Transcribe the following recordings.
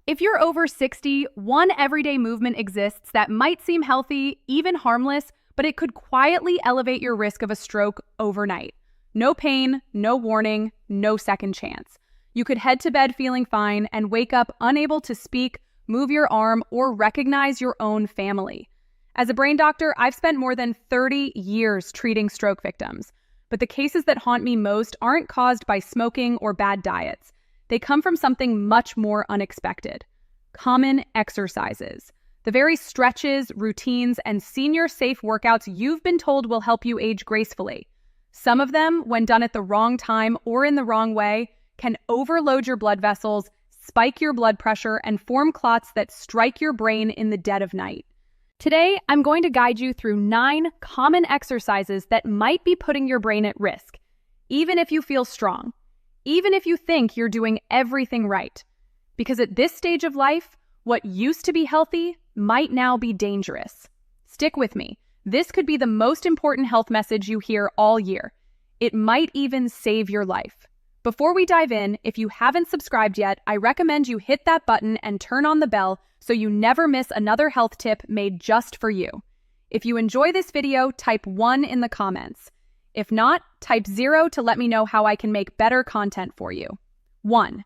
If you're over 60, one everyday movement exists that might seem healthy, even harmless, but it could quietly elevate your risk of a stroke overnight. No pain, no warning, no second chance. You could head to bed feeling fine and wake up unable to speak, move your arm, or recognize your own family. As a brain doctor, I've spent more than 30 years treating stroke victims, but the cases that haunt me most aren't caused by smoking or bad diets. They come from something much more unexpected. Common exercises. The very stretches, routines, and senior-safe workouts you've been told will help you age gracefully. Some of them, when done at the wrong time or in the wrong way, can overload your blood vessels, spike your blood pressure, and form clots that strike your brain in the dead of night. Today, I'm going to guide you through 9 common exercises that might be putting your brain at risk, even if you feel strong, even if you think you're doing everything right. Because at this stage of life, what used to be healthy might now be dangerous. Stick with me. This could be the most important health message you hear all year. It might even save your life. Before we dive in, if you haven't subscribed yet, I recommend you hit that button and turn on the bell so you never miss another health tip made just for you. If you enjoy this video, type 1 in the comments. If not, type 0 to let me know how I can make better content for you. 1.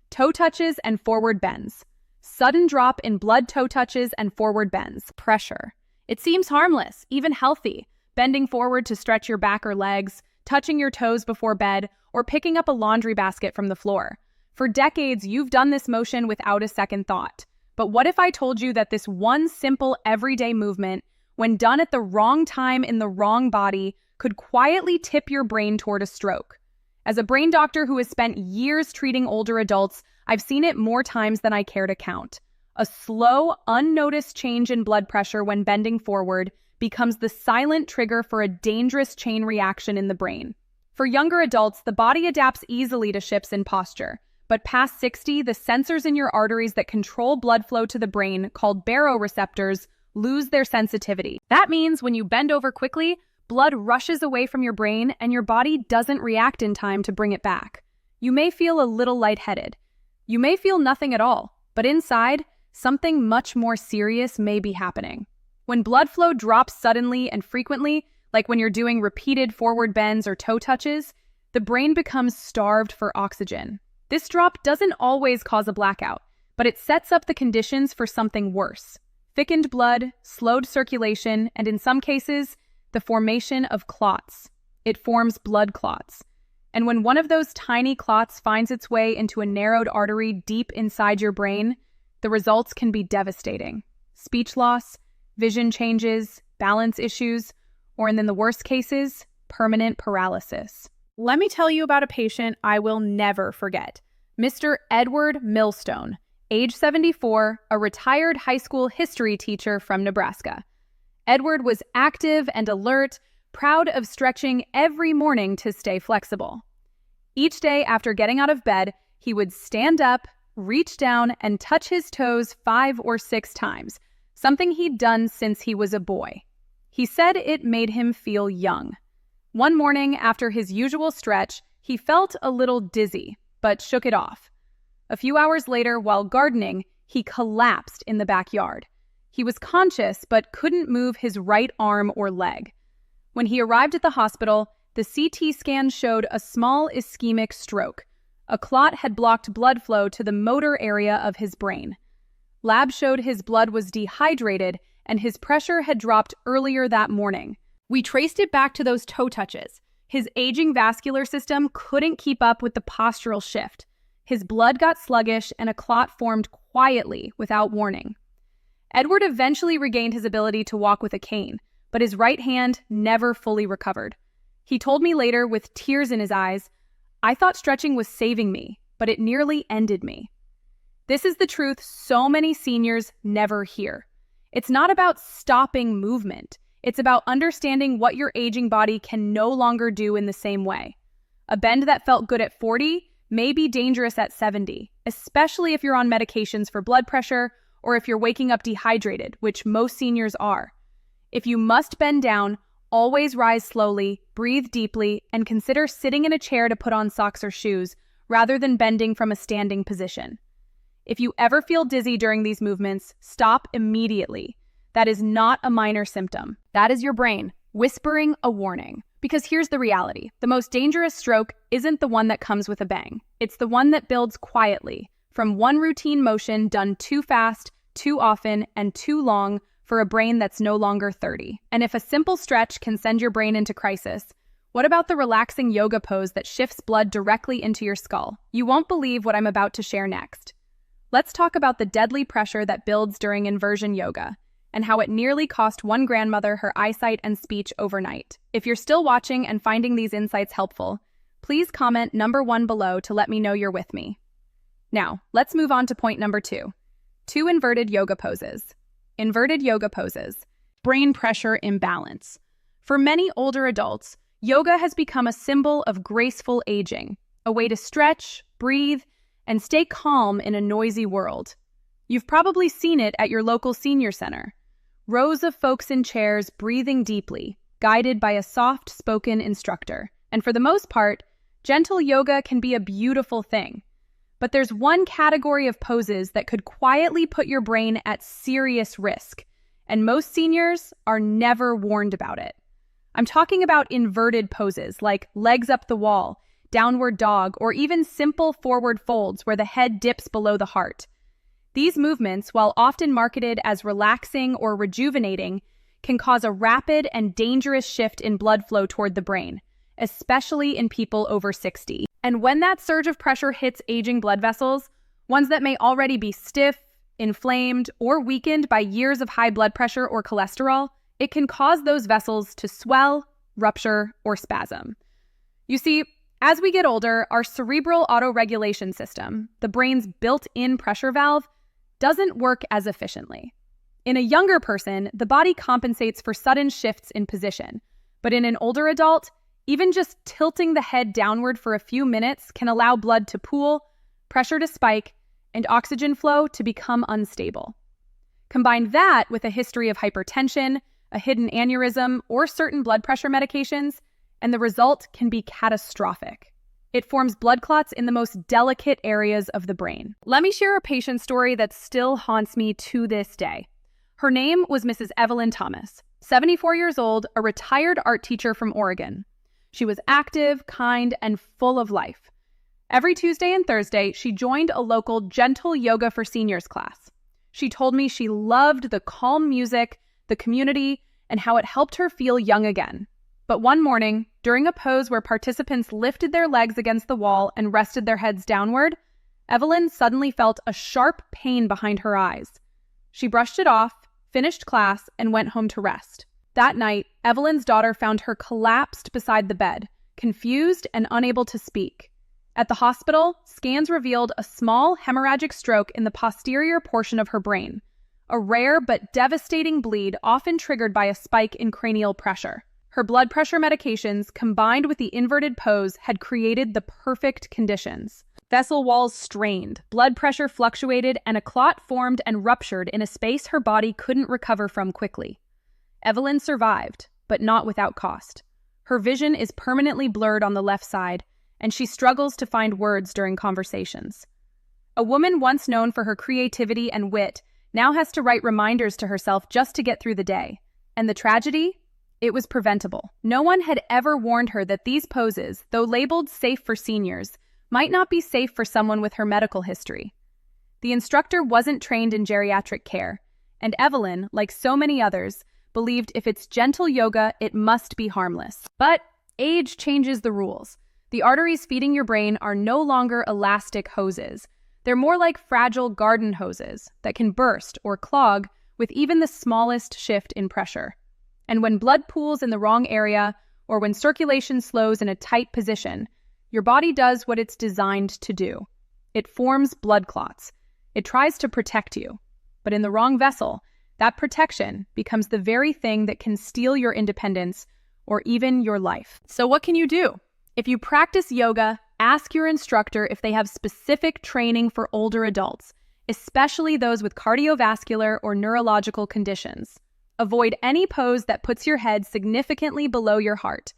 Toe touches and forward bends. Sudden drop in blood toe touches and forward bends. Pressure. It seems harmless, even healthy. Bending forward to stretch your back or legs, touching your toes before bed, or picking up a laundry basket from the floor. For decades, you've done this motion without a second thought. But what if I told you that this one simple everyday movement, when done at the wrong time in the wrong body, could quietly tip your brain toward a stroke? As a brain doctor who has spent years treating older adults, I've seen it more times than I care to count. A slow, unnoticed change in blood pressure when bending forward becomes the silent trigger for a dangerous chain reaction in the brain. For younger adults, the body adapts easily to shifts in posture. But past 60, the sensors in your arteries that control blood flow to the brain, called baroreceptors, lose their sensitivity. That means when you bend over quickly, blood rushes away from your brain and your body doesn't react in time to bring it back. You may feel a little lightheaded. You may feel nothing at all, but inside, something much more serious may be happening. When blood flow drops suddenly and frequently, like when you're doing repeated forward bends or toe touches, the brain becomes starved for oxygen. This drop doesn't always cause a blackout, but it sets up the conditions for something worse. Thickened blood, slowed circulation, and in some cases, the formation of clots. It forms blood clots. And when one of those tiny clots finds its way into a narrowed artery deep inside your brain, the results can be devastating. Speech loss, vision changes, balance issues, or in the worst cases, permanent paralysis. Let me tell you about a patient I will never forget. Mr. Edward Millstone, age 74, a retired high school history teacher from Nebraska. Edward was active and alert, proud of stretching every morning to stay flexible. Each day after getting out of bed, he would stand up, reach down, and touch his toes 5 or 6 times, something he'd done since he was a boy. He said it made him feel young. One morning, after his usual stretch, he felt a little dizzy, but shook it off. A few hours later, while gardening, he collapsed in the backyard. He was conscious, but couldn't move his right arm or leg. When he arrived at the hospital, the CT scan showed a small ischemic stroke. A clot had blocked blood flow to the motor area of his brain. Labs showed his blood was dehydrated and his pressure had dropped earlier that morning. We traced it back to those toe touches. His aging vascular system couldn't keep up with the postural shift. His blood got sluggish and a clot formed quietly without warning. Edward eventually regained his ability to walk with a cane, but his right hand never fully recovered. He told me later with tears in his eyes, "I thought stretching was saving me, but it nearly ended me." This is the truth so many seniors never hear. It's not about stopping movement. It's about understanding what your aging body can no longer do in the same way. A bend that felt good at 40 may be dangerous at 70, especially if you're on medications for blood pressure or if you're waking up dehydrated, which most seniors are. If you must bend down, always rise slowly, breathe deeply, and consider sitting in a chair to put on socks or shoes rather than bending from a standing position. If you ever feel dizzy during these movements, stop immediately. That is not a minor symptom. That is your brain whispering a warning. Because here's the reality. The most dangerous stroke isn't the one that comes with a bang. It's the one that builds quietly, from one routine motion done too fast, too often, and too long for a brain that's no longer 30. And if a simple stretch can send your brain into crisis, what about the relaxing yoga pose that shifts blood directly into your skull? You won't believe what I'm about to share next. Let's talk about the deadly pressure that builds during inversion yoga, and how it nearly cost one grandmother her eyesight and speech overnight. If you're still watching and finding these insights helpful, please comment number 1 below to let me know you're with me. Now, let's move on to point number 2. 2 inverted yoga poses. Inverted yoga poses. Brain pressure imbalance. For many older adults, yoga has become a symbol of graceful aging, a way to stretch, breathe, and stay calm in a noisy world. You've probably seen it at your local senior center. Rows of folks in chairs breathing deeply, guided by a soft-spoken instructor. And for the most part, gentle yoga can be a beautiful thing. But there's one category of poses that could quietly put your brain at serious risk, and most seniors are never warned about it. I'm talking about inverted poses like legs up the wall, downward dog, or even simple forward folds where the head dips below the heart. These movements, while often marketed as relaxing or rejuvenating, can cause a rapid and dangerous shift in blood flow toward the brain, especially in people over 60. And when that surge of pressure hits aging blood vessels, ones that may already be stiff, inflamed, or weakened by years of high blood pressure or cholesterol, it can cause those vessels to swell, rupture, or spasm. You see, as we get older, our cerebral autoregulation system, the brain's built-in pressure valve, doesn't work as efficiently. In a younger person, the body compensates for sudden shifts in position, but in an older adult, even just tilting the head downward for a few minutes can allow blood to pool, pressure to spike, and oxygen flow to become unstable. Combine that with a history of hypertension, a hidden aneurysm, or certain blood pressure medications, and the result can be catastrophic. It forms blood clots in the most delicate areas of the brain. Let me share a patient story that still haunts me to this day. Her name was Mrs. Evelyn Thomas, 74 years old, a retired art teacher from Oregon. She was active, kind, and full of life. Every Tuesday and Thursday, she joined a local gentle yoga for seniors class. She told me she loved the calm music, the community, and how it helped her feel young again. But one morning, during a pose where participants lifted their legs against the wall and rested their heads downward, Evelyn suddenly felt a sharp pain behind her eyes. She brushed it off, finished class, and went home to rest. That night, Evelyn's daughter found her collapsed beside the bed, confused and unable to speak. At the hospital, scans revealed a small hemorrhagic stroke in the posterior portion of her brain, a rare but devastating bleed often triggered by a spike in cranial pressure. Her blood pressure medications, combined with the inverted pose, had created the perfect conditions. Vessel walls strained, blood pressure fluctuated, and a clot formed and ruptured in a space her body couldn't recover from quickly. Evelyn survived, but not without cost. Her vision is permanently blurred on the left side, and she struggles to find words during conversations. A woman once known for her creativity and wit now has to write reminders to herself just to get through the day. And the tragedy? It was preventable. No one had ever warned her that these poses, though labeled safe for seniors, might not be safe for someone with her medical history. The instructor wasn't trained in geriatric care, and Evelyn, like so many others, believed if it's gentle yoga, it must be harmless. But age changes the rules. The arteries feeding your brain are no longer elastic hoses. They're more like fragile garden hoses that can burst or clog with even the smallest shift in pressure. And when blood pools in the wrong area, or when circulation slows in a tight position, your body does what it's designed to do. It forms blood clots. It tries to protect you. But in the wrong vessel, that protection becomes the very thing that can steal your independence or even your life. So what can you do? If you practice yoga, ask your instructor if they have specific training for older adults, especially those with cardiovascular or neurological conditions. Avoid any pose that puts your head significantly below your heart.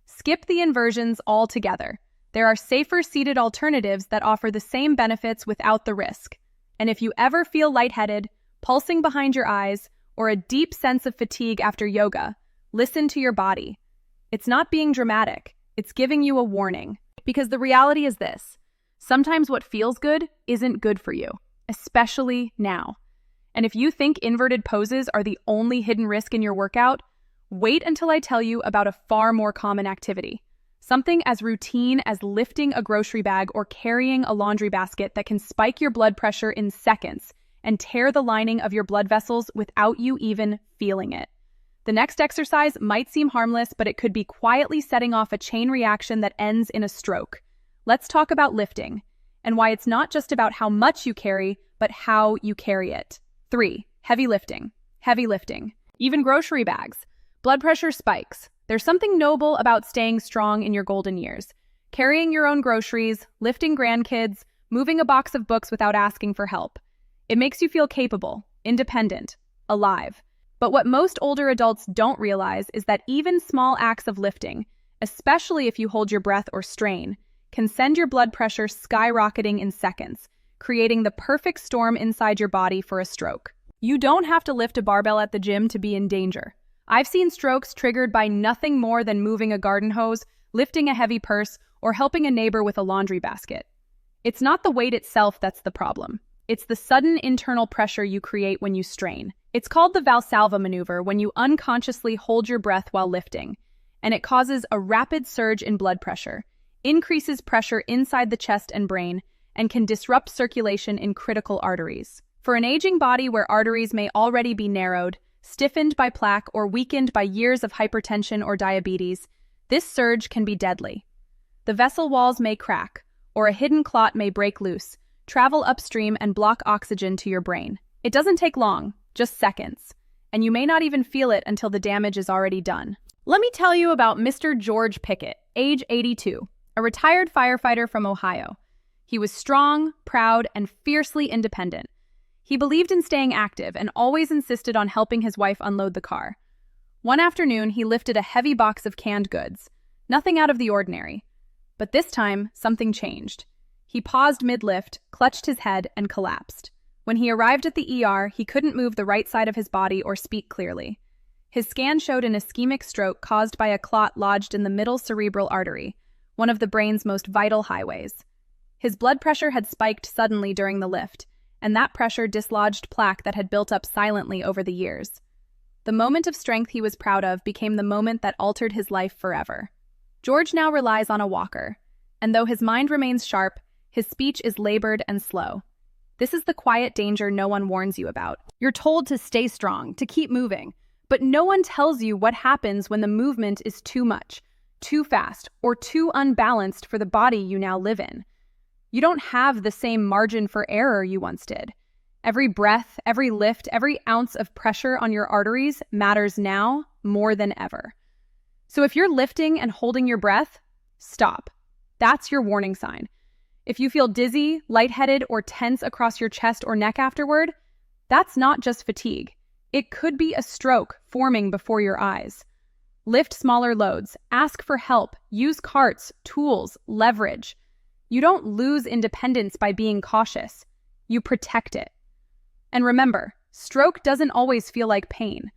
Skip the inversions altogether. There are safer seated alternatives that offer the same benefits without the risk. And if you ever feel lightheaded, pulsing behind your eyes, or a deep sense of fatigue after yoga, listen to your body. It's not being dramatic, it's giving you a warning. Because the reality is this: sometimes what feels good isn't good for you, especially now. And if you think inverted poses are the only hidden risk in your workout, wait until I tell you about a far more common activity. Something as routine as lifting a grocery bag or carrying a laundry basket that can spike your blood pressure in seconds and tear the lining of your blood vessels without you even feeling it. The next exercise might seem harmless, but it could be quietly setting off a chain reaction that ends in a stroke. Let's talk about lifting, and why it's not just about how much you carry, but how you carry it. 3. Heavy lifting. Heavy lifting. Even grocery bags. Blood pressure spikes. There's something noble about staying strong in your golden years. Carrying your own groceries, lifting grandkids, moving a box of books without asking for help. It makes you feel capable, independent, alive. But what most older adults don't realize is that even small acts of lifting, especially if you hold your breath or strain, can send your blood pressure skyrocketing in seconds, creating the perfect storm inside your body for a stroke. You don't have to lift a barbell at the gym to be in danger. I've seen strokes triggered by nothing more than moving a garden hose, lifting a heavy purse, or helping a neighbor with a laundry basket. It's not the weight itself that's the problem. It's the sudden internal pressure you create when you strain. It's called the Valsalva maneuver when you unconsciously hold your breath while lifting, and it causes a rapid surge in blood pressure, increases pressure inside the chest and brain, and can disrupt circulation in critical arteries. For an aging body where arteries may already be narrowed, stiffened by plaque, or weakened by years of hypertension or diabetes, this surge can be deadly. The vessel walls may crack, or a hidden clot may break loose, travel upstream and block oxygen to your brain. It doesn't take long, just seconds, and you may not even feel it until the damage is already done. Let me tell you about Mr. George Pickett, age 82, a retired firefighter from Ohio. He was strong, proud, and fiercely independent. He believed in staying active and always insisted on helping his wife unload the car. One afternoon, he lifted a heavy box of canned goods. Nothing out of the ordinary. But this time, something changed. He paused mid-lift, clutched his head, and collapsed. When he arrived at the ER, he couldn't move the right side of his body or speak clearly. His scan showed an ischemic stroke caused by a clot lodged in the middle cerebral artery, one of the brain's most vital highways. His blood pressure had spiked suddenly during the lift, and that pressure dislodged plaque that had built up silently over the years. The moment of strength he was proud of became the moment that altered his life forever. George now relies on a walker, and though his mind remains sharp, his speech is labored and slow. This is the quiet danger no one warns you about. You're told to stay strong, to keep moving, but no one tells you what happens when the movement is too much, too fast, or too unbalanced for the body you now live in. You don't have the same margin for error you once did. Every breath, every lift, every ounce of pressure on your arteries matters now more than ever. So if you're lifting and holding your breath, stop. That's your warning sign. If you feel dizzy, lightheaded, or tense across your chest or neck afterward, that's not just fatigue. It could be a stroke forming before your eyes. Lift smaller loads, ask for help, use carts, tools, leverage. You don't lose independence by being cautious. You protect it. And remember, stroke doesn't always feel like pain.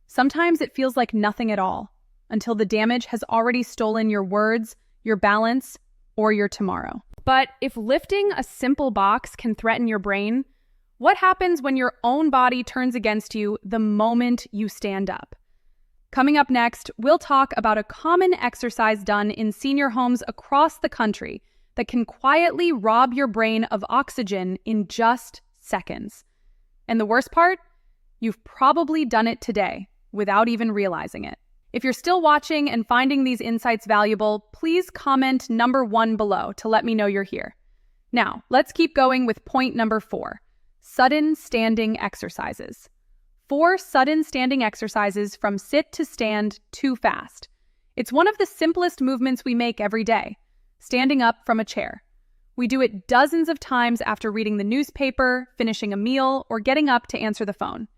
Sometimes it feels like nothing at all, until the damage has already stolen your words, your balance, or your tomorrow. But if lifting a simple box can threaten your brain, what happens when your own body turns against you the moment you stand up? Coming up next, we'll talk about a common exercise done in senior homes across the country that can quietly rob your brain of oxygen in just seconds. And the worst part? You've probably done it today without even realizing it. If you're still watching and finding these insights valuable, please comment number 1 below to let me know you're here. Now, let's keep going with point number 4, sudden standing exercises. 4 sudden standing exercises from sit to stand too fast. It's one of the simplest movements we make every day. Standing up from a chair. We do it dozens of times after reading the newspaper, finishing a meal, or getting up to answer the phone.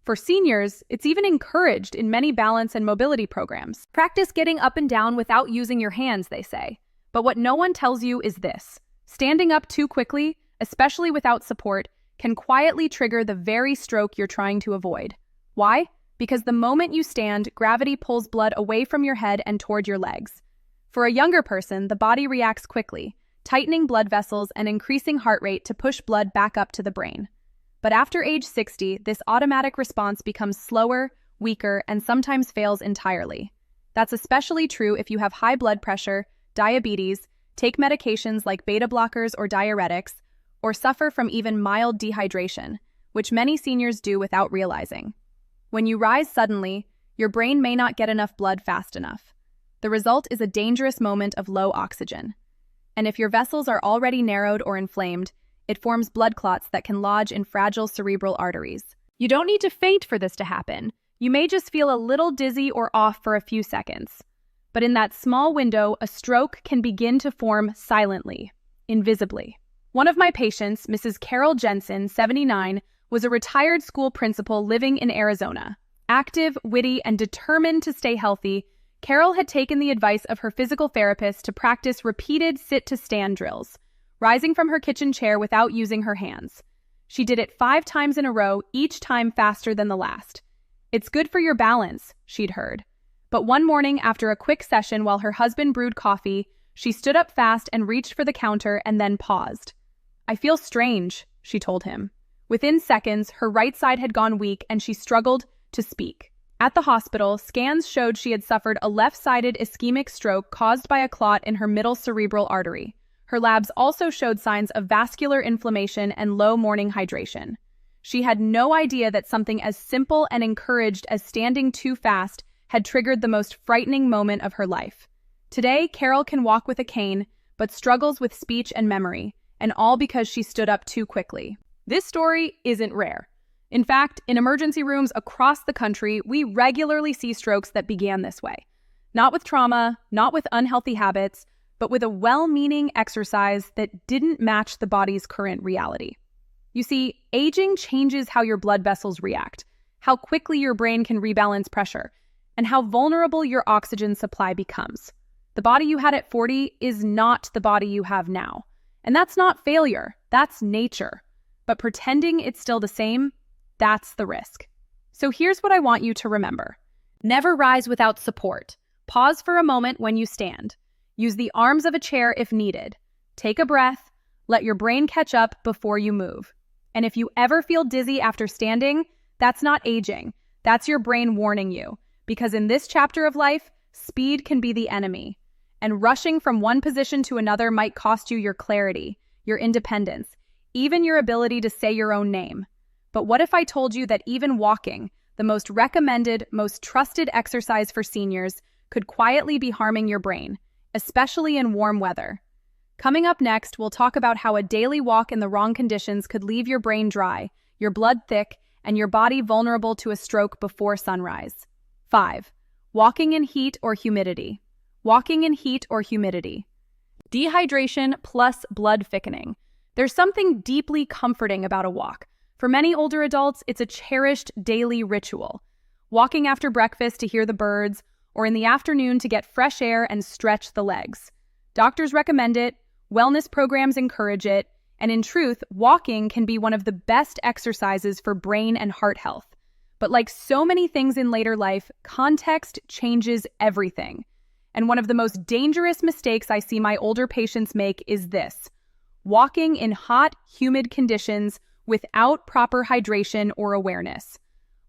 For seniors, it's even encouraged in many balance and mobility programs. Practice getting up and down without using your hands, they say. But what no one tells you is this: standing up too quickly, especially without support, can quietly trigger the very stroke you're trying to avoid. Why? Because the moment you stand, gravity pulls blood away from your head and toward your legs. For a younger person, the body reacts quickly, tightening blood vessels and increasing heart rate to push blood back up to the brain. But after age 60, this automatic response becomes slower, weaker, and sometimes fails entirely. That's especially true if you have high blood pressure, diabetes, take medications like beta blockers or diuretics, or suffer from even mild dehydration, which many seniors do without realizing. When you rise suddenly, your brain may not get enough blood fast enough. The result is a dangerous moment of low oxygen. And if your vessels are already narrowed or inflamed, it forms blood clots that can lodge in fragile cerebral arteries. You don't need to faint for this to happen. You may just feel a little dizzy or off for a few seconds. But in that small window, a stroke can begin to form silently, invisibly. One of my patients, Mrs. Carol Jensen, 79, was a retired school principal living in Arizona. Active, witty, and determined to stay healthy, Carol had taken the advice of her physical therapist to practice repeated sit-to-stand drills, rising from her kitchen chair without using her hands. She did it 5 times in a row, each time faster than the last. It's good for your balance, she'd heard. But one morning, after a quick session while her husband brewed coffee, she stood up fast and reached for the counter and then paused. "I feel strange," she told him. Within seconds, her right side had gone weak and she struggled to speak. At the hospital, scans showed she had suffered a left-sided ischemic stroke caused by a clot in her middle cerebral artery. Her labs also showed signs of vascular inflammation and low morning hydration. She had no idea that something as simple and encouraged as standing too fast had triggered the most frightening moment of her life. Today, Carol can walk with a cane, but struggles with speech and memory, and all because she stood up too quickly. This story isn't rare. In fact, in emergency rooms across the country, we regularly see strokes that began this way. Not with trauma, not with unhealthy habits, but with a well-meaning exercise that didn't match the body's current reality. You see, aging changes how your blood vessels react, how quickly your brain can rebalance pressure, and how vulnerable your oxygen supply becomes. The body you had at 40 is not the body you have now. And that's not failure, that's nature. But pretending it's still the same, that's the risk. So here's what I want you to remember. Never rise without support. Pause for a moment when you stand. Use the arms of a chair if needed. Take a breath. Let your brain catch up before you move. And if you ever feel dizzy after standing, that's not aging. That's your brain warning you. Because in this chapter of life, speed can be the enemy. And rushing from one position to another might cost you your clarity, your independence, even your ability to say your own name. But what if I told you that even walking, the most recommended, most trusted exercise for seniors, could quietly be harming your brain, especially in warm weather? Coming up next, we'll talk about how a daily walk in the wrong conditions could leave your brain dry, your blood thick, and your body vulnerable to a stroke before sunrise. 5. Walking in heat or humidity. Walking in heat or humidity. Dehydration plus blood thickening. There's something deeply comforting about a walk. For many older adults, it's a cherished daily ritual. Walking after breakfast to hear the birds, or in the afternoon to get fresh air and stretch the legs. Doctors recommend it, wellness programs encourage it, and in truth, walking can be one of the best exercises for brain and heart health. But like so many things in later life, context changes everything. And one of the most dangerous mistakes I see my older patients make is this: walking in hot, humid conditions without proper hydration or awareness.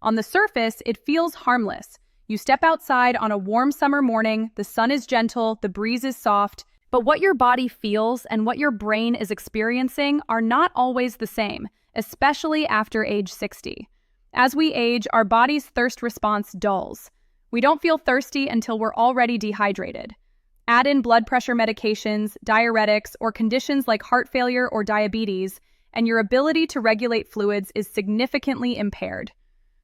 On the surface, it feels harmless. You step outside on a warm summer morning, the sun is gentle, the breeze is soft, but what your body feels and what your brain is experiencing are not always the same, especially after age 60. As we age, our body's thirst response dulls. We don't feel thirsty until we're already dehydrated. Add in blood pressure medications, diuretics, or conditions like heart failure or diabetes, and your ability to regulate fluids is significantly impaired.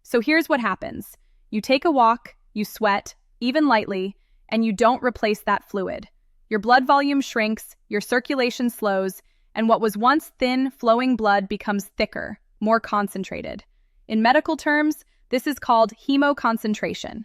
So here's what happens. You take a walk, you sweat, even lightly, and you don't replace that fluid. Your blood volume shrinks, your circulation slows, and what was once thin, flowing blood becomes thicker, more concentrated. In medical terms, this is called hemoconcentration.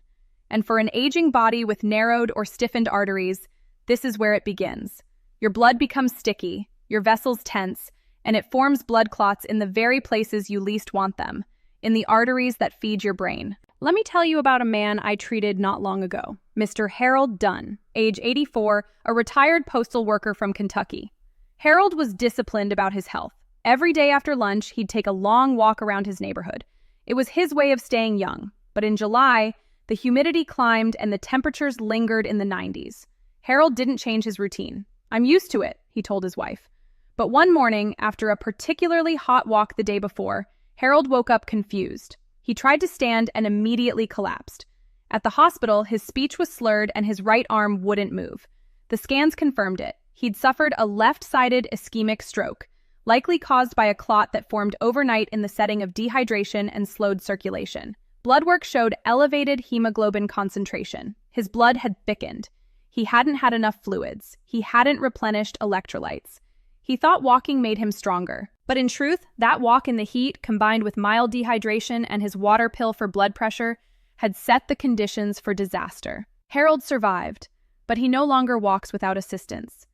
And for an aging body with narrowed or stiffened arteries, this is where it begins. Your blood becomes sticky, your vessels tense, and it forms blood clots in the very places you least want them, in the arteries that feed your brain. Let me tell you about a man I treated not long ago, Mr. Harold Dunn, age 84, a retired postal worker from Kentucky. Harold was disciplined about his health. Every day after lunch, he'd take a long walk around his neighborhood. It was his way of staying young, but in July, the humidity climbed and the temperatures lingered in the 90s. Harold didn't change his routine. "I'm used to it," he told his wife. But one morning, after a particularly hot walk the day before, Harold woke up confused. He tried to stand and immediately collapsed. At the hospital, his speech was slurred and his right arm wouldn't move. The scans confirmed it. He'd suffered a left-sided ischemic stroke, likely caused by a clot that formed overnight in the setting of dehydration and slowed circulation. Blood work showed elevated hemoglobin concentration. His blood had thickened. He hadn't had enough fluids. He hadn't replenished electrolytes. He thought walking made him stronger. But in truth, that walk in the heat, combined with mild dehydration and his water pill for blood pressure, had set the conditions for disaster. Harold survived, but he no longer walks without assistance.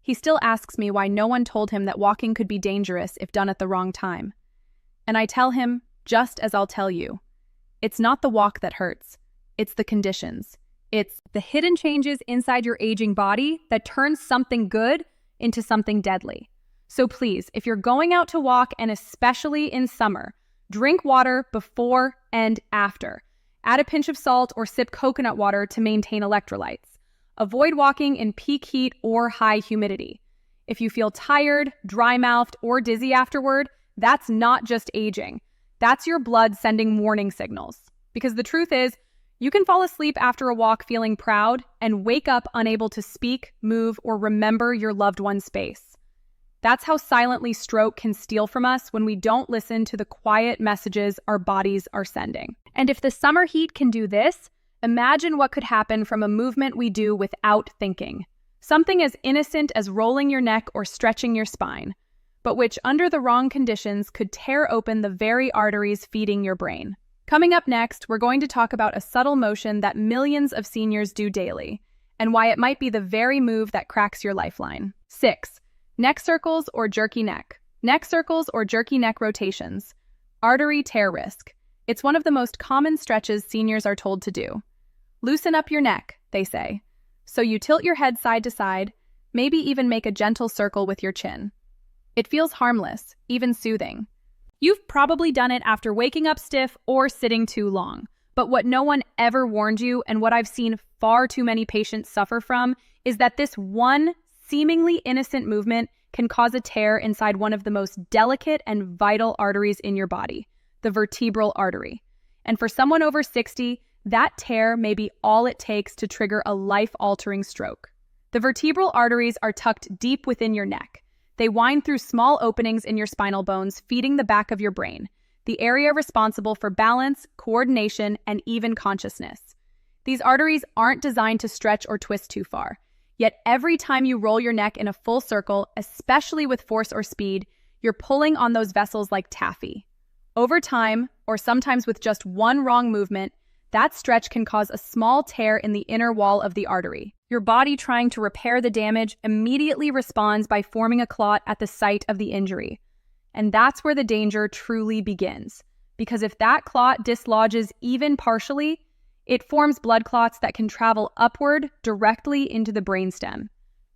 He still asks me why no one told him that walking could be dangerous if done at the wrong time. And I tell him, just as I'll tell you, it's not the walk that hurts. It's the conditions. It's the hidden changes inside your aging body that turns something good into something deadly. So please, if you're going out to walk, and especially in summer, drink water before and after. Add a pinch of salt or sip coconut water to maintain electrolytes. Avoid walking in peak heat or high humidity. If you feel tired, dry-mouthed, or dizzy afterward, that's not just aging. That's your blood sending warning signals. Because the truth is, you can fall asleep after a walk feeling proud and wake up unable to speak, move, or remember your loved one's space. That's how silently stroke can steal from us when we don't listen to the quiet messages our bodies are sending. And if the summer heat can do this, imagine what could happen from a movement we do without thinking. Something as innocent as rolling your neck or stretching your spine, but which under the wrong conditions could tear open the very arteries feeding your brain. Coming up next, we're going to talk about a subtle motion that millions of seniors do daily, and why it might be the very move that cracks your lifeline. 6. Neck circles or jerky neck. Neck circles or jerky neck rotations. Artery tear risk. It's one of the most common stretches seniors are told to do. Loosen up your neck, they say. So you tilt your head side to side, maybe even make a gentle circle with your chin. It feels harmless, even soothing. You've probably done it after waking up stiff or sitting too long. But what no one ever warned you, and what I've seen far too many patients suffer from, is that this one seemingly innocent movement can cause a tear inside one of the most delicate and vital arteries in your body, the vertebral artery. And for someone over 60, that tear may be all it takes to trigger a life-altering stroke. The vertebral arteries are tucked deep within your neck. They wind through small openings in your spinal bones, feeding the back of your brain, the area responsible for balance, coordination, and even consciousness. These arteries aren't designed to stretch or twist too far. Yet every time you roll your neck in a full circle, especially with force or speed, you're pulling on those vessels like taffy. Over time, or sometimes with just one wrong movement, that stretch can cause a small tear in the inner wall of the artery. Your body, trying to repair the damage, immediately responds by forming a clot at the site of the injury. And that's where the danger truly begins. Because if that clot dislodges even partially, it forms blood clots that can travel upward directly into the brainstem.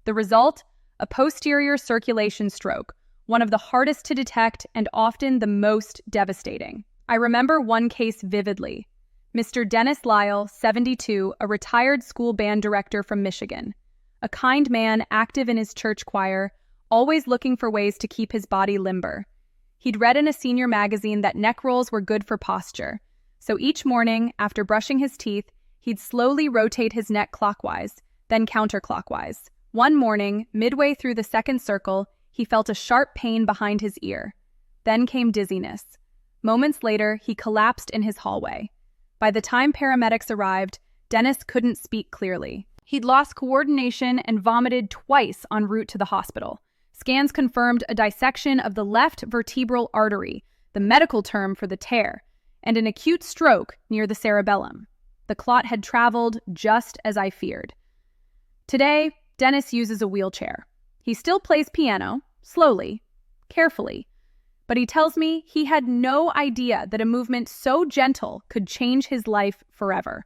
The result? A posterior circulation stroke, one of the hardest to detect and often the most devastating. I remember one case vividly. Mr. Dennis Lyle, 72, a retired school band director from Michigan. A kind man active in his church choir, always looking for ways to keep his body limber. He'd read in a senior magazine that neck rolls were good for posture. So each morning, after brushing his teeth, he'd slowly rotate his neck clockwise, then counterclockwise. One morning, midway through the second circle, he felt a sharp pain behind his ear. Then came dizziness. Moments later, he collapsed in his hallway. By the time paramedics arrived, Dennis couldn't speak clearly. He'd lost coordination and vomited twice en route to the hospital. Scans confirmed a dissection of the left vertebral artery, the medical term for the tear, and an acute stroke near the cerebellum. The clot had traveled just as I feared. Today, Dennis uses a wheelchair. He still plays piano, slowly, carefully. But he tells me he had no idea that a movement so gentle could change his life forever.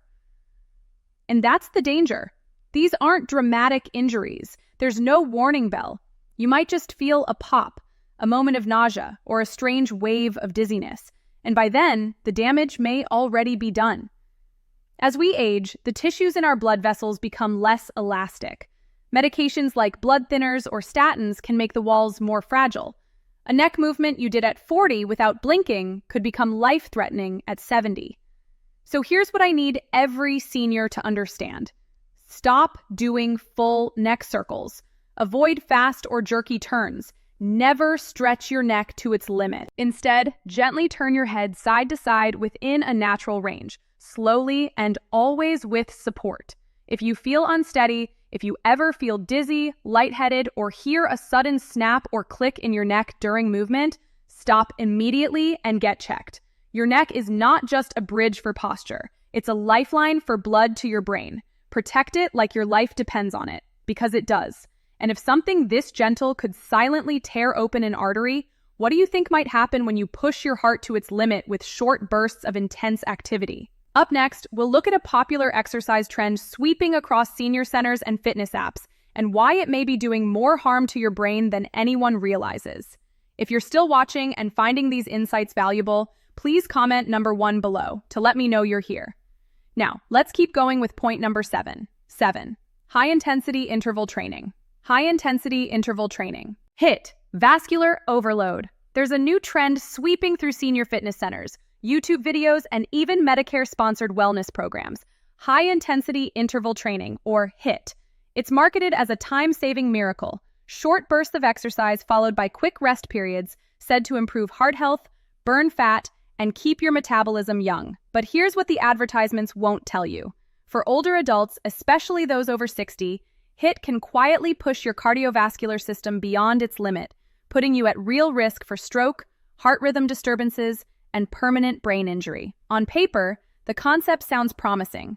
And that's the danger. These aren't dramatic injuries. There's no warning bell. You might just feel a pop, a moment of nausea, or a strange wave of dizziness. And by then, the damage may already be done. As we age, the tissues in our blood vessels become less elastic. Medications like blood thinners or statins can make the walls more fragile. A neck movement you did at 40 without blinking could become life-threatening at 70. So here's what I need every senior to understand. Stop doing full neck circles. Avoid fast or jerky turns. Never stretch your neck to its limit. Instead, gently turn your head side to side within a natural range, slowly and always with support. If you feel unsteady, if you ever feel dizzy, lightheaded, or hear a sudden snap or click in your neck during movement, stop immediately and get checked. Your neck is not just a bridge for posture. It's a lifeline for blood to your brain. Protect it like your life depends on it, because it does. And if something this gentle could silently tear open an artery, what do you think might happen when you push your heart to its limit with short bursts of intense activity? Up next, we'll look at a popular exercise trend sweeping across senior centers and fitness apps, and why it may be doing more harm to your brain than anyone realizes. If you're still watching and finding these insights valuable, please comment number 1 below to let me know you're here. Now, let's keep going with point number 7. 7. High-intensity interval training. High-intensity interval training. HIIT, vascular overload. There's a new trend sweeping through senior fitness centers, YouTube videos, and even Medicare-sponsored wellness programs. High-intensity interval training, or HIIT. It's marketed as a time-saving miracle. Short bursts of exercise followed by quick rest periods, said to improve heart health, burn fat, and keep your metabolism young. But here's what the advertisements won't tell you. For older adults, especially those over 60, HIIT can quietly push your cardiovascular system beyond its limit, putting you at real risk for stroke, heart rhythm disturbances, and permanent brain injury. On paper, the concept sounds promising.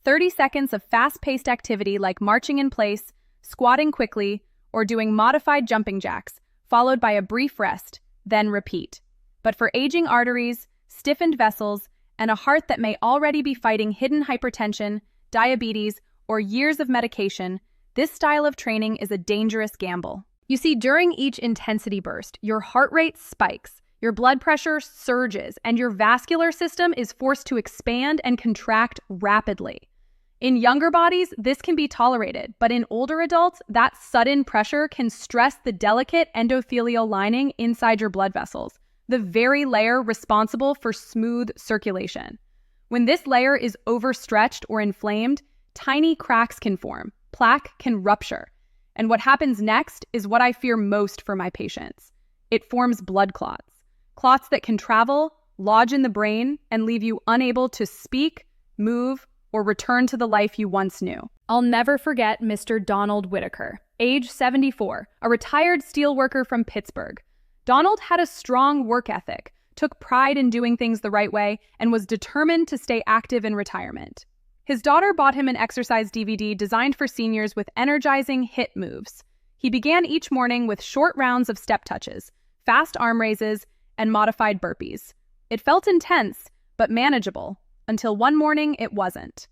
30 seconds of fast-paced activity like marching in place, squatting quickly, or doing modified jumping jacks, followed by a brief rest, then repeat. But for aging arteries, stiffened vessels, and a heart that may already be fighting hidden hypertension, diabetes, or years of medication, this style of training is a dangerous gamble. You see, during each intensity burst, your heart rate spikes, your blood pressure surges, and your vascular system is forced to expand and contract rapidly. In younger bodies, this can be tolerated, but in older adults, that sudden pressure can stress the delicate endothelial lining inside your blood vessels, the very layer responsible for smooth circulation. When this layer is overstretched or inflamed, tiny cracks can form, plaque can rupture, and what happens next is what I fear most for my patients. It forms blood clots. Clots that can travel, lodge in the brain, and leave you unable to speak, move, or return to the life you once knew. I'll never forget Mr. Donald Whitaker, age 74, a retired steelworker from Pittsburgh. Donald had a strong work ethic, took pride in doing things the right way, and was determined to stay active in retirement. His daughter bought him an exercise DVD designed for seniors with energizing HIIT moves. He began each morning with short rounds of step touches, fast arm raises, and modified burpees. It felt intense, but manageable, until one morning it wasn't.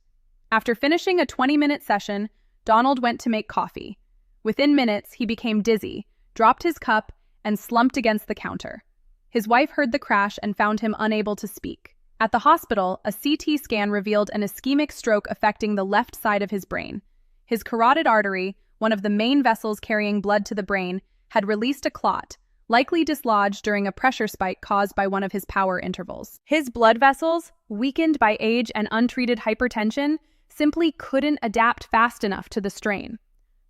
After finishing a 20-minute session, Donald went to make coffee. Within minutes, he became dizzy, dropped his cup, and slumped against the counter. His wife heard the crash and found him unable to speak. At the hospital, a CT scan revealed an ischemic stroke affecting the left side of his brain. His carotid artery, one of the main vessels carrying blood to the brain, had released a clot, likely dislodged during a pressure spike caused by one of his power intervals. His blood vessels, weakened by age and untreated hypertension, simply couldn't adapt fast enough to the strain.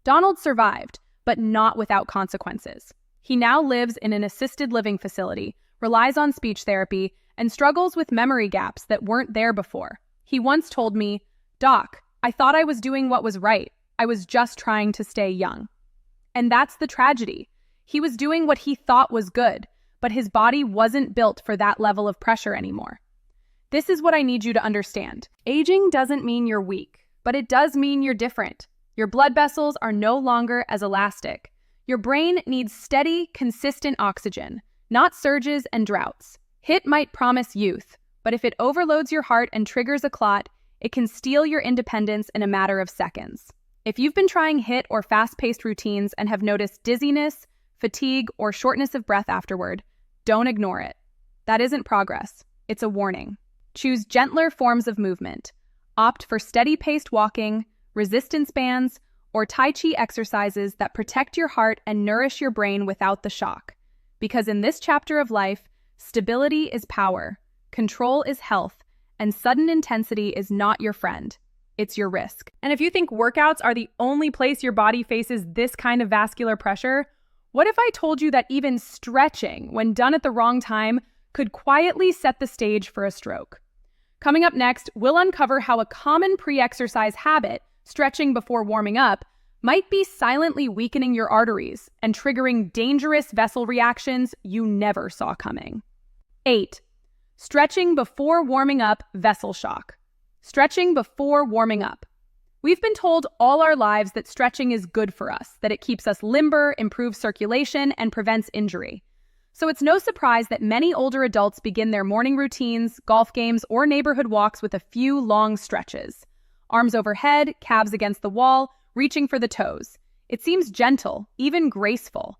Donald survived, but not without consequences. He now lives in an assisted living facility, relies on speech therapy, and struggles with memory gaps that weren't there before. He once told me, "Doc, I thought I was doing what was right. I was just trying to stay young." And that's the tragedy. He was doing what he thought was good, but his body wasn't built for that level of pressure anymore. This is what I need you to understand. Aging doesn't mean you're weak, but it does mean you're different. Your blood vessels are no longer as elastic. Your brain needs steady, consistent oxygen, not surges and droughts. HIIT might promise youth, but if it overloads your heart and triggers a clot, it can steal your independence in a matter of seconds. If you've been trying HIIT or fast-paced routines and have noticed dizziness, fatigue, or shortness of breath afterward, don't ignore it. That isn't progress. It's a warning. Choose gentler forms of movement. Opt for steady-paced walking, resistance bands, or Tai Chi exercises that protect your heart and nourish your brain without the shock. Because in this chapter of life, stability is power, control is health, and sudden intensity is not your friend. It's your risk. And if you think workouts are the only place your body faces this kind of vascular pressure, what if I told you that even stretching, when done at the wrong time, could quietly set the stage for a stroke? Coming up next, we'll uncover how a common pre-exercise habit, stretching before warming up, might be silently weakening your arteries and triggering dangerous vessel reactions you never saw coming. 8. Stretching before warming up, vessel shock. Stretching before warming up. We've been told all our lives that stretching is good for us, that it keeps us limber, improves circulation, and prevents injury. So it's no surprise that many older adults begin their morning routines, golf games, or neighborhood walks with a few long stretches. Arms overhead, calves against the wall, reaching for the toes. It seems gentle, even graceful.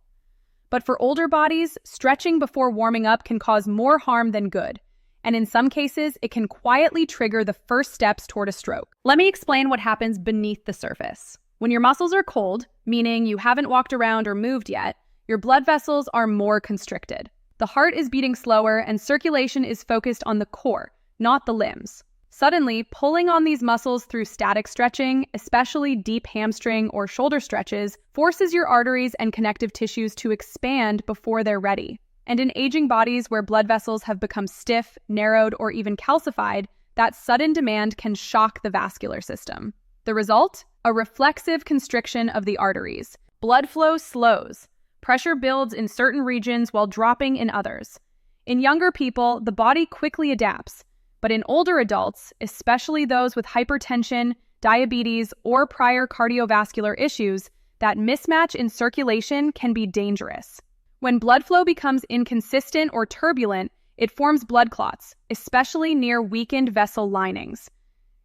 But for older bodies, stretching before warming up can cause more harm than good. And in some cases, it can quietly trigger the first steps toward a stroke. Let me explain what happens beneath the surface. When your muscles are cold, meaning you haven't walked around or moved yet, your blood vessels are more constricted. The heart is beating slower and circulation is focused on the core, not the limbs. Suddenly, pulling on these muscles through static stretching, especially deep hamstring or shoulder stretches, forces your arteries and connective tissues to expand before they're ready. And in aging bodies where blood vessels have become stiff, narrowed, or even calcified, that sudden demand can shock the vascular system. The result? A reflexive constriction of the arteries. Blood flow slows. Pressure builds in certain regions while dropping in others. In younger people, the body quickly adapts. But in older adults, especially those with hypertension, diabetes, or prior cardiovascular issues, that mismatch in circulation can be dangerous. When blood flow becomes inconsistent or turbulent, it forms blood clots, especially near weakened vessel linings.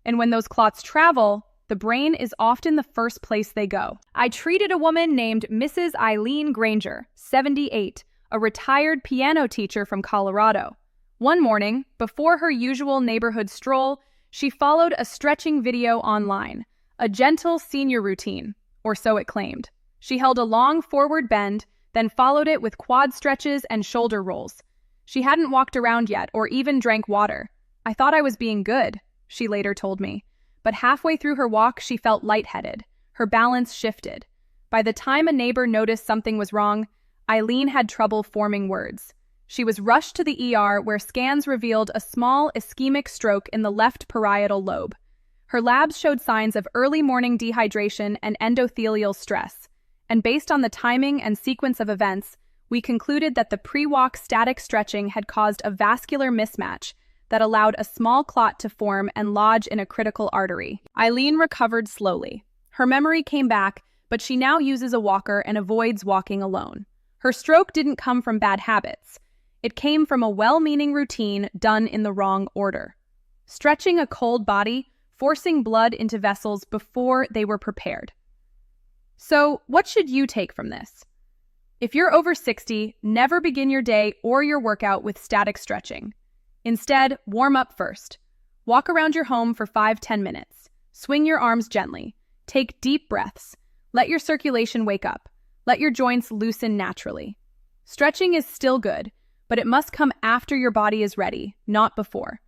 And when those clots travel, the brain is often the first place they go. I treated a woman named Mrs. Eileen Granger, 78, a retired piano teacher from Colorado. One morning, before her usual neighborhood stroll, she followed a stretching video online, a gentle senior routine, or so it claimed. She held a long forward bend, then followed it with quad stretches and shoulder rolls. She hadn't walked around yet or even drank water. I thought I was being good, she later told me. But halfway through her walk, she felt lightheaded. Her balance shifted. By the time a neighbor noticed something was wrong, Eileen had trouble forming words. She was rushed to the ER where scans revealed a small ischemic stroke in the left parietal lobe. Her labs showed signs of early morning dehydration and endothelial stress. And based on the timing and sequence of events, we concluded that the pre-walk static stretching had caused a vascular mismatch that allowed a small clot to form and lodge in a critical artery. Eileen recovered slowly. Her memory came back, but she now uses a walker and avoids walking alone. Her stroke didn't come from bad habits. It came from a well-meaning routine done in the wrong order. Stretching a cold body, forcing blood into vessels before they were prepared. So, what should you take from this? If you're over 60, never begin your day or your workout with static stretching. Instead, warm up first. Walk around your home for 5-10 minutes. Swing your arms gently. Take deep breaths. Let your circulation wake up. Let your joints loosen naturally. Stretching is still good, but it must come after your body is ready, not before.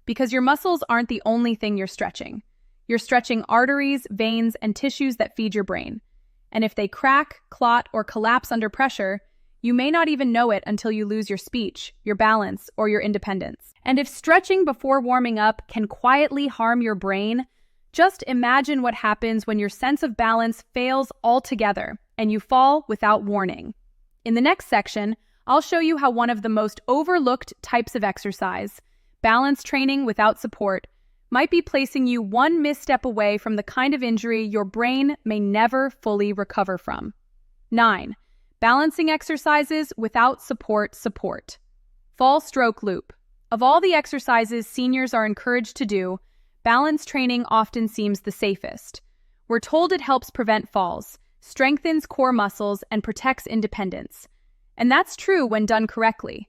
Because your muscles aren't the only thing you're stretching. You're stretching arteries, veins, and tissues that feed your brain. And if they crack, clot, or collapse under pressure, you may not even know it until you lose your speech, your balance, or your independence. And if stretching before warming up can quietly harm your brain, just imagine what happens when your sense of balance fails altogether and you fall without warning. In the next section, I'll show you how one of the most overlooked types of exercise, balance training without support, might be placing you one misstep away from the kind of injury your brain may never fully recover from. 9. Balancing exercises without support. Fall stroke loop. Of all the exercises seniors are encouraged to do, balance training often seems the safest. We're told it helps prevent falls, strengthens core muscles, and protects independence. And that's true when done correctly.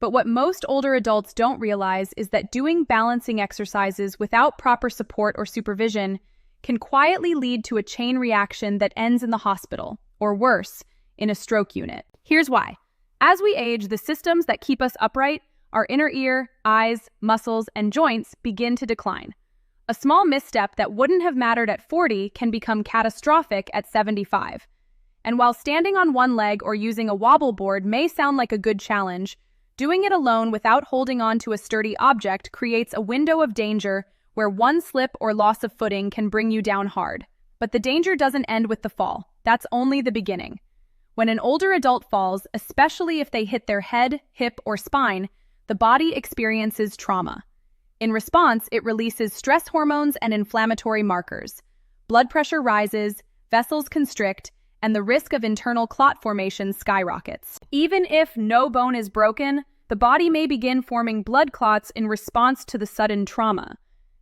But what most older adults don't realize is that doing balancing exercises without proper support or supervision can quietly lead to a chain reaction that ends in the hospital, or worse, in a stroke unit. Here's why. As we age, the systems that keep us upright, our inner ear, eyes, muscles, and joints begin to decline. A small misstep that wouldn't have mattered at 40 can become catastrophic at 75. And while standing on one leg or using a wobble board may sound like a good challenge, doing it alone without holding on to a sturdy object creates a window of danger where one slip or loss of footing can bring you down hard. But the danger doesn't end with the fall. That's only the beginning. When an older adult falls, especially if they hit their head, hip, or spine, the body experiences trauma. In response, it releases stress hormones and inflammatory markers. Blood pressure rises, vessels constrict, and the risk of internal clot formation skyrockets. Even if no bone is broken, the body may begin forming blood clots in response to the sudden trauma.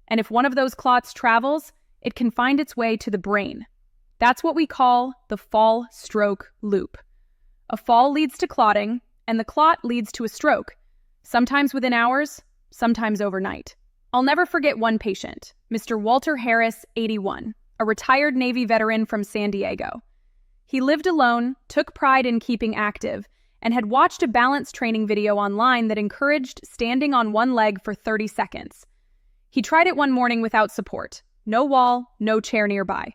And if one of those clots travels, it can find its way to the brain. That's what we call the fall stroke loop. A fall leads to clotting, and the clot leads to a stroke, sometimes within hours, sometimes overnight. I'll never forget one patient, Mr. Walter Harris, 81, a retired Navy veteran from San Diego. He lived alone, took pride in keeping active, and had watched a balance training video online that encouraged standing on one leg for 30 seconds. He tried it one morning without support. No wall, no chair nearby.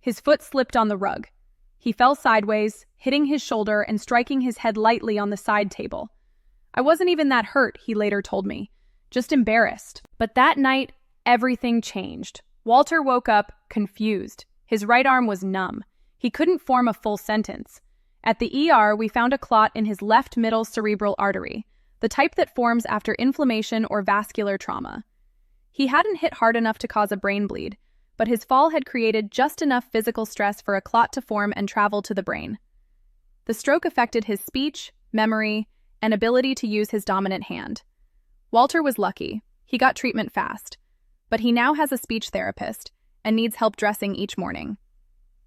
His foot slipped on the rug. He fell sideways, hitting his shoulder and striking his head lightly on the side table. I wasn't even that hurt, he later told me, just embarrassed. But that night, everything changed. Walter woke up confused. His right arm was numb. He couldn't form a full sentence. At the ER, we found a clot in his left middle cerebral artery, the type that forms after inflammation or vascular trauma. He hadn't hit hard enough to cause a brain bleed, but his fall had created just enough physical stress for a clot to form and travel to the brain. The stroke affected his speech, memory, and ability to use his dominant hand. Walter was lucky. He got treatment fast, but he now has a speech therapist and needs help dressing each morning.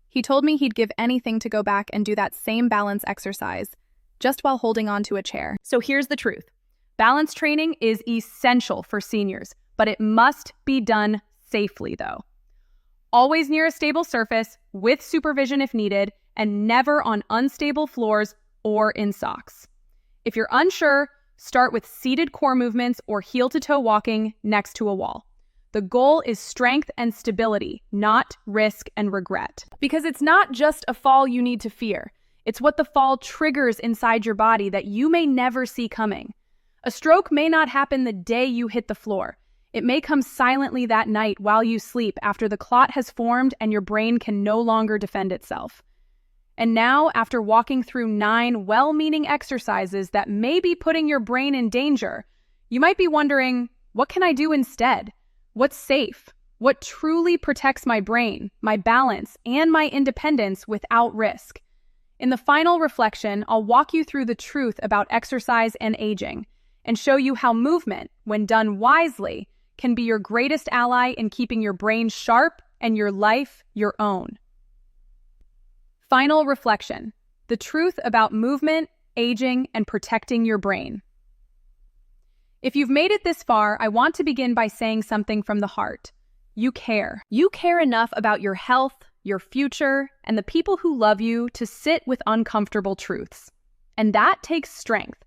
He told me he'd give anything to go back and do that same balance exercise, just while holding onto a chair. So here's the truth. Balance training is essential for seniors, but it must be done safely, though. Always near a stable surface, with supervision if needed, and never on unstable floors or in socks. If you're unsure, start with seated core movements or heel-to-toe walking next to a wall. The goal is strength and stability, not risk and regret. Because it's not just a fall you need to fear. It's what the fall triggers inside your body that you may never see coming. A stroke may not happen the day you hit the floor. It may come silently that night while you sleep after the clot has formed and your brain can no longer defend itself. And now, after walking through 9 well-meaning exercises that may be putting your brain in danger, you might be wondering, what can I do instead? What's safe? What truly protects my brain, my balance, and my independence without risk? In the final reflection, I'll walk you through the truth about exercise and aging, and show you how movement, when done wisely, can be your greatest ally in keeping your brain sharp and your life your own. Final reflection: the truth about movement, aging, and protecting your brain. If you've made it this far, I want to begin by saying something from the heart. You care. You care enough about your health, your future, and the people who love you to sit with uncomfortable truths. And that takes strength.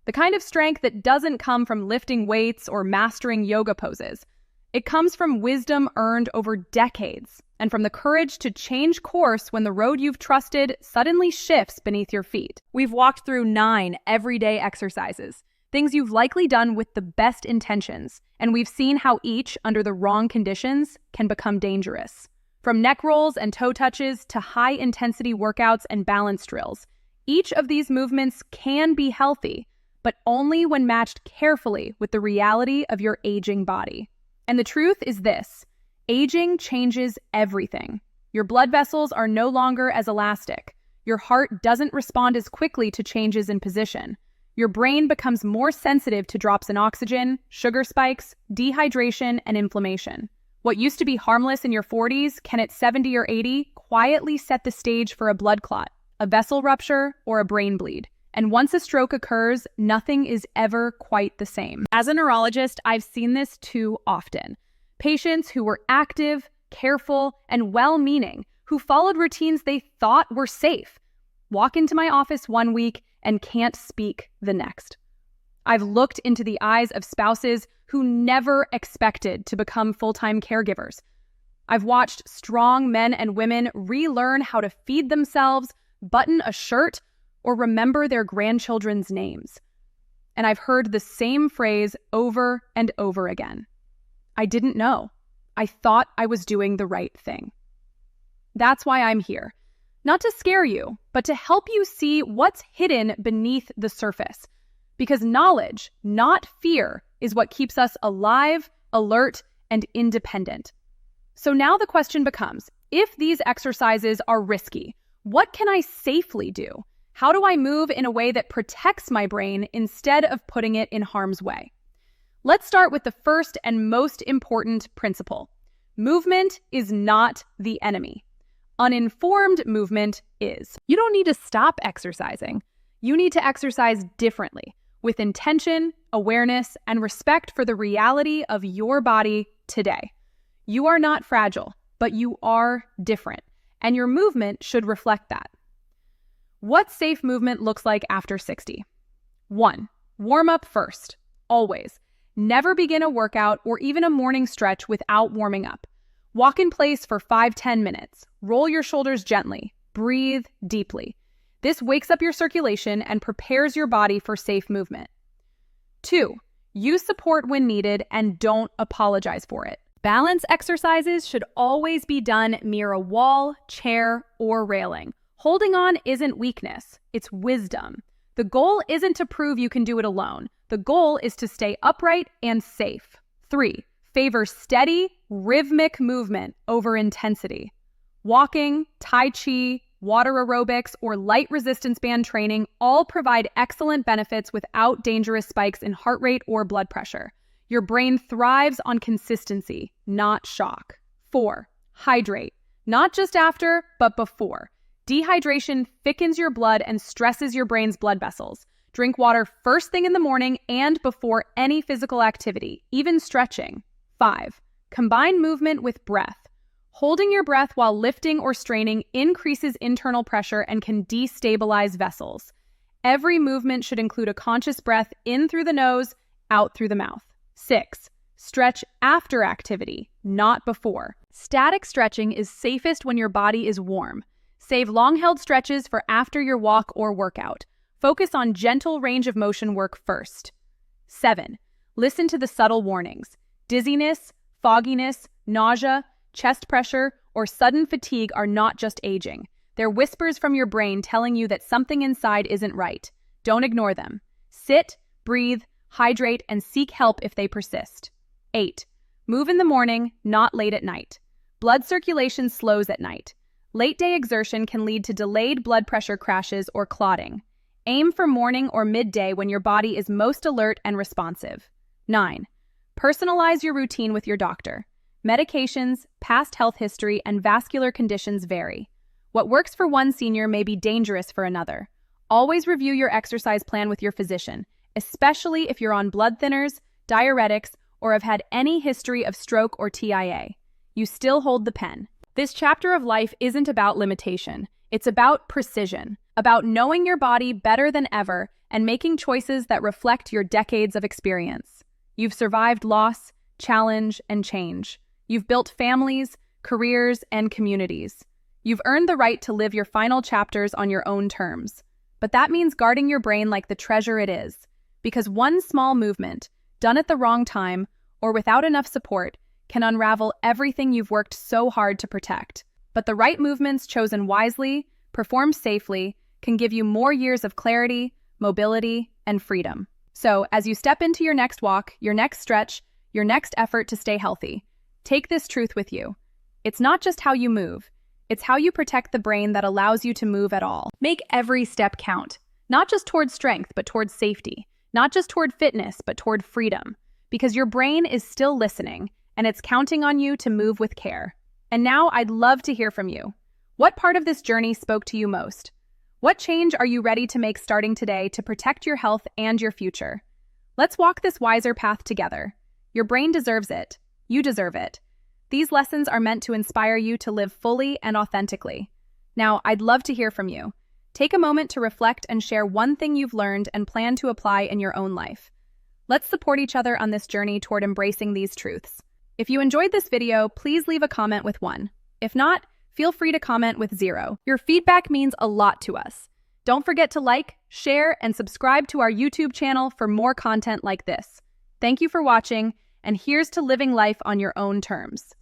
The kind of strength that doesn't come from lifting weights or mastering yoga poses. It comes from wisdom earned over decades, and from the courage to change course when the road you've trusted suddenly shifts beneath your feet. We've walked through 9 everyday exercises, things you've likely done with the best intentions, and we've seen how each, under the wrong conditions, can become dangerous. From neck rolls and toe touches to high-intensity workouts and balance drills, each of these movements can be healthy, but only when matched carefully with the reality of your aging body. And the truth is this: aging changes everything. Your blood vessels are no longer as elastic. Your heart doesn't respond as quickly to changes in position. Your brain becomes more sensitive to drops in oxygen, sugar spikes, dehydration, and inflammation. What used to be harmless in your 40s can at 70 or 80 quietly set the stage for a blood clot, a vessel rupture, or a brain bleed. And once a stroke occurs, nothing is ever quite the same. As a neurologist, I've seen this too often. Patients who were active, careful, and well-meaning, who followed routines they thought were safe, walk into my office one week and can't speak the next. I've looked into the eyes of spouses who never expected to become full-time caregivers. I've watched strong men and women relearn how to feed themselves, button a shirt, or remember their grandchildren's names. And I've heard the same phrase over and over again. I didn't know. I thought I was doing the right thing. That's why I'm here. Not to scare you, but to help you see what's hidden beneath the surface. Because knowledge, not fear, is what keeps us alive, alert, and independent. So now the question becomes, if these exercises are risky, what can I safely do? How do I move in a way that protects my brain instead of putting it in harm's way? Let's start with the first and most important principle. Movement is not the enemy. Uninformed movement is. You don't need to stop exercising. You need to exercise differently, with intention, awareness, and respect for the reality of your body today. You are not fragile, but you are different, and your movement should reflect that. What safe movement looks like after 60? 1. Warm up first, always. Never begin a workout or even a morning stretch without warming up. Walk in place for 5-10 minutes. Roll your shoulders gently. Breathe deeply. This wakes up your circulation and prepares your body for safe movement. 2. Use support when needed and don't apologize for it. Balance exercises should always be done near a wall, chair, or railing. Holding on isn't weakness, it's wisdom. The goal isn't to prove you can do it alone. The goal is to stay upright and safe. 3. Favor steady, rhythmic movement over intensity. Walking, Tai Chi, water aerobics, or light resistance band training all provide excellent benefits without dangerous spikes in heart rate or blood pressure. Your brain thrives on consistency, not shock. 4. Hydrate. Not just after, but before. Dehydration thickens your blood and stresses your brain's blood vessels. Drink water first thing in the morning and before any physical activity, even stretching. 5. Combine movement with breath. Holding your breath while lifting or straining increases internal pressure and can destabilize vessels. Every movement should include a conscious breath in through the nose, out through the mouth. 6. Stretch after activity, not before. Static stretching is safest when your body is warm. Save long-held stretches for after your walk or workout. Focus on gentle range of motion work first. 7. Listen to the subtle warnings. Dizziness, fogginess, nausea, chest pressure, or sudden fatigue are not just aging. They're whispers from your brain telling you that something inside isn't right. Don't ignore them. Sit, breathe, hydrate, and seek help if they persist. 8. Move in the morning, not late at night. Blood circulation slows at night. Late-day exertion can lead to delayed blood pressure crashes or clotting. Aim for morning or midday when your body is most alert and responsive. 9. Personalize your routine with your doctor. Medications, past health history, and vascular conditions vary. What works for one senior may be dangerous for another. Always review your exercise plan with your physician, especially if you're on blood thinners, diuretics, or have had any history of stroke or TIA. You still hold the pen. This chapter of life isn't about limitation. It's about precision, about knowing your body better than ever and making choices that reflect your decades of experience. You've survived loss, challenge, and change. You've built families, careers, and communities. You've earned the right to live your final chapters on your own terms. But that means guarding your brain like the treasure it is. Because one small movement, done at the wrong time, or without enough support, can unravel everything you've worked so hard to protect. But the right movements chosen wisely, performed safely, can give you more years of clarity, mobility, and freedom. So, as you step into your next walk, your next stretch, your next effort to stay healthy, take this truth with you. It's not just how you move, It's how you protect the brain that allows you to move at all. Make every step count, not just toward strength, but toward safety, not just toward fitness, but toward freedom, because your brain is still listening, and it's counting on you to move with care. And now I'd love to hear from you. What part of this journey spoke to you most? What change are you ready to make starting today to protect your health and your future? Let's walk this wiser path together. Your brain deserves it. You deserve it. These lessons are meant to inspire you to live fully and authentically. Now, I'd love to hear from you. Take a moment to reflect and share one thing you've learned and plan to apply in your own life. Let's support each other on this journey toward embracing these truths. If you enjoyed this video, please leave a comment with 1. If not, feel free to comment with 0. Your feedback means a lot to us. Don't forget to like, share, and subscribe to our YouTube channel for more content like this. Thank you for watching, and here's to living life on your own terms.